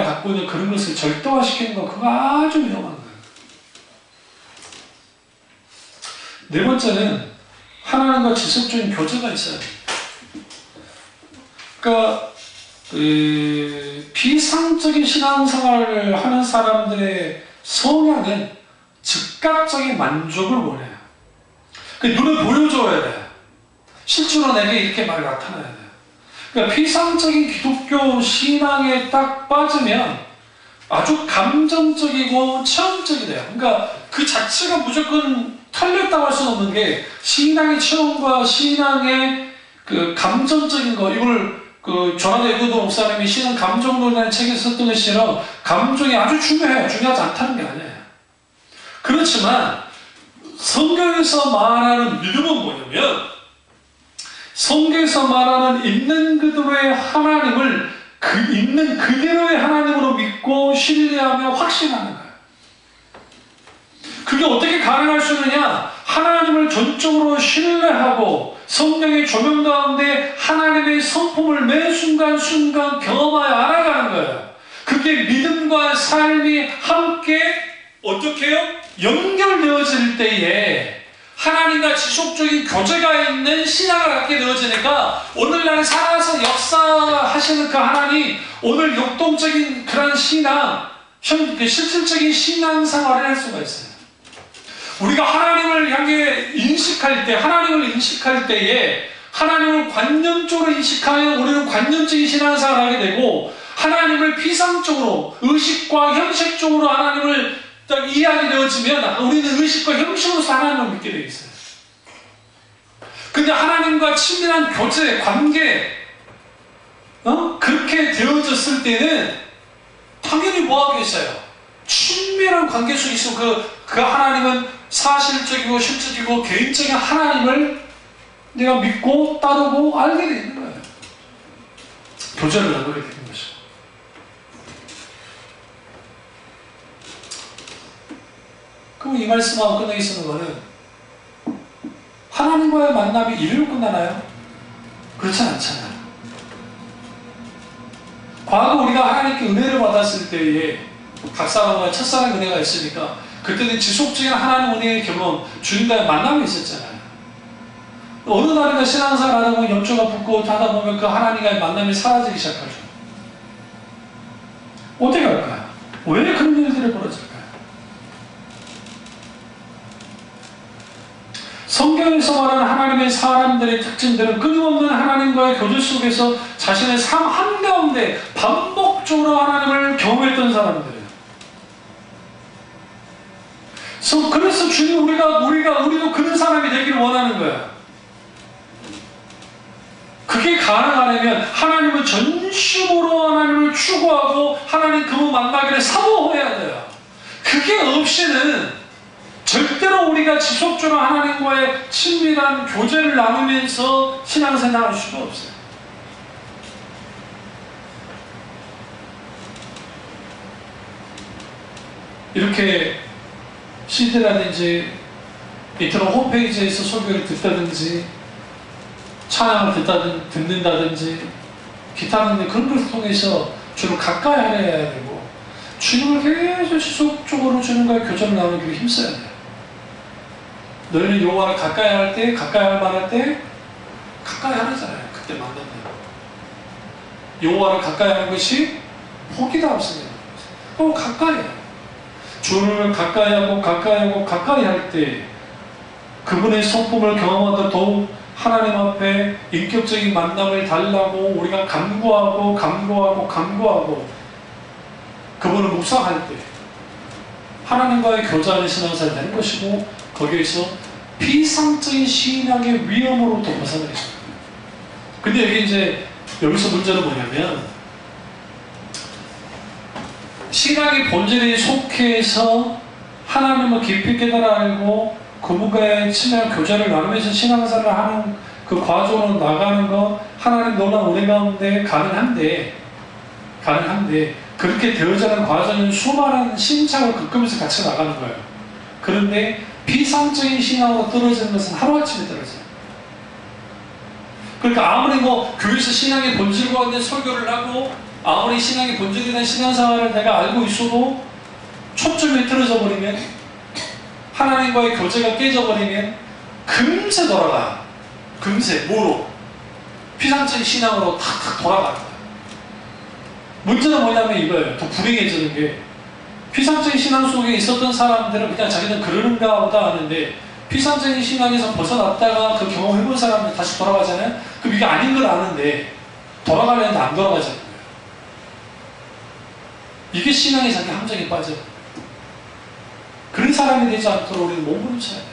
Speaker 1: 갖고 있는 그런 것을 절대화시키는 거 그거 아주 위험한 거예요. 네 번째는 하나님과 지속적인 교제가 있어야 돼요. 그러니까 비상적인 신앙생활을 하는 사람들의 성향은 즉각적인 만족을 원해요. 눈에 보여줘야 돼요. 실제로 내게 이렇게 말 나타나야 돼요. 그러니까 비상적인 기독교 신앙에 딱 빠지면 아주 감정적이고 체험적이 돼요. 그러니까 그 자체가 무조건 틀렸다고 할 수는 없는 게 신앙의 체험과 신앙의 그 감정적인 거 이걸 조나단 에드워드 목사님이 신앙 감정론이라는 책에서 썼던 것처럼 감정이 아주 중요해요. 중요하지 않다는 게 아니에요. 그렇지만 성경에서 말하는 믿음은 뭐냐면 성경에서 말하는 있는 그대로의 하나님을 있는 그대로의 하나님으로 믿고 신뢰하며 확신하는 거예요. 그게 어떻게 가능할 수 있느냐? 하나님을 전적으로 신뢰하고 성령의 조명 가운데 하나님의 성품을 매 순간순간 경험하여 알아가는 거예요. 그게 믿음과 삶이 함께 어떻게 해요? 연결되어질 때에 하나님과 지속적인 교제가 있는 신앙을 갖게 되어지니까 오늘날 살아서 역사하시는 그 하나님, 오늘 역동적인 그런 신앙, 실질적인 신앙생활을 할 수가 있어요. 우리가 하나님을 향해 인식할 때, 하나님을 인식할 때에 하나님을 관념적으로 인식하여 우리는 관념적인 신앙생활을 하게 되고, 하나님을 피상적으로, 의식과 형식적으로 하나님을 딱 이해하게 되어지면 우리는 의식과 형식으로서 하나님을 믿게 되어 있어요. 근데 하나님과 친밀한 교제, 관계, 그렇게 되어졌을 때는 당연히 뭐 하겠어요? 친밀한 관계 속에 있으면 그 하나님은 사실적이고 실질적이고 개인적인 하나님을 내가 믿고 따르고 알게 되는 거예요. 교제를 나누게 되는 것이죠. 그럼 이 말씀하고 끝내겠는 거는 하나님과의 만남이 이리로 끝나나요? 그렇지 않잖아요. 과거 우리가 하나님께 은혜를 받았을 때에 각 사람과 첫사랑 은혜가 있으니까 그때는 지속적인 하나님 은혜의 경험, 주님과의 만남이 있었잖아요. 어느 날인가 신앙생활 하다 보면 염조가 붙고 하다 보면 그 하나님과의 만남이 사라지기 시작하죠. 어떻게 할까요? 왜 그런 일들이 벌어질까요? 성경에서 말하는 하나님의 사람들의 특징들은 끊임없는 하나님과의 교제 속에서 자신의 삶 한가운데 반복적으로 하나님을 경험했던 사람들이에요. 그래서 주님 우리도 그런 사람이 되기를 원하는 거예요. 그게 가능하려면 하나님은 전심으로 하나님을 추구하고 하나님 그분 만나기를 사모해야 돼요. 그게 없이는 절대로 우리가 지속적으로 하나님과의 친밀한 교제를 나누면서 신앙생활을 할 수가 없어요. 이렇게 CD라든지 인터넷 홈페이지에서 설교를 듣다든지 찬양을 듣는다든지 기타 등등 그런 것을 통해서 주를 가까이 하려야 되고 주님을 계속 지속적으로 주님과의 교제를 나누기 힘써야 돼요. 너희는 여호와를 가까이 할 때, 가까이 할 만할 때 가까이 하잖아요. 그때 만나면 여호와를 가까이 하는 것이 복이다 없습니다. 가까이 해요. 주를 가까이 하고 가까이 할 때 그분의 성품을 경험하다 더욱 하나님 앞에 인격적인 만남을 달라고 우리가 간구하고 그분을 묵상할 때 하나님과의 교제하는 신앙생활이 되는 것이고, 거기에서 비상적인 신앙의 위험으로부터 벗어나게 됩니다. 근데 여기 이제 여기서 문제는 뭐냐면 신앙의 본질에 속해서 하나님을 깊이 깨달아 알고 그분과의 친밀한 교제를 나누면서 신앙생활을 하는 그 과정으로 나가는 거 하나님 놀라운 은혜 가운데 가능한데 그렇게 되어지는 과정은 수많은 신창을 겪으면서 같이 나가는 거예요. 그런데 비상적인 신앙으로 떨어지는 것은 하루아침에 떨어져요. 그러니까 아무리 교회에서 신앙의 본질과 관된 설교를 하고 아무리 신앙의 본질에 대한 신앙생활을 내가 알고 있어도 초점이 틀어져 버리면, 하나님과의 교제가 깨져버리면 금세 돌아가요. 금세 뭐로? 비상적인 신앙으로 탁탁 돌아가는 거예요. 문제는 뭐냐면 이거예요. 더 불행해지는 게, 피상적인 신앙 속에 있었던 사람들은 그냥 자기는 그러는가 보다 하는데 피상적인 신앙에서 벗어났다가 그 경험을 해본 사람들 다시 돌아가잖아요. 그럼 이게 아닌 걸 아는데 돌아가려는데 안 돌아가잖아요. 이게 신앙의 자기 함정에 빠져요. 그런 사람이 되지 않도록 우리는 몸부림쳐야 돼요.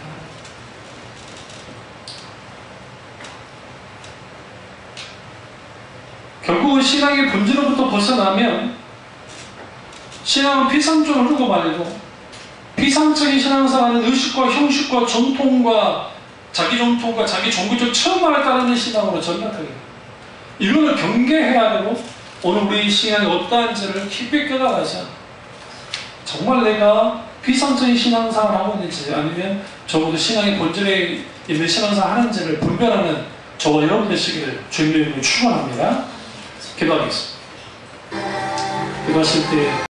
Speaker 1: 결국은 신앙의 본질로부터 벗어나면 신앙은 피상적으로 흐르고 말고, 피상적인 신앙생활은 의식과 형식과 전통과 자기 종교적 체험만을 따르는 신앙으로 전락하게 돼요. 이거는 경계해야 되고, 오늘 우리 신앙이 어떠한지를 깊이 깨달아서 정말 내가 피상적인 신앙생활을 하고 있는지 아니면 적어도 신앙의 본질에 있는 신앙생활을 하는지를 분별하는 저와 여러분 되시기를 주님의 이름으로 축원합니다. 기도하겠습니다. 기도하실 때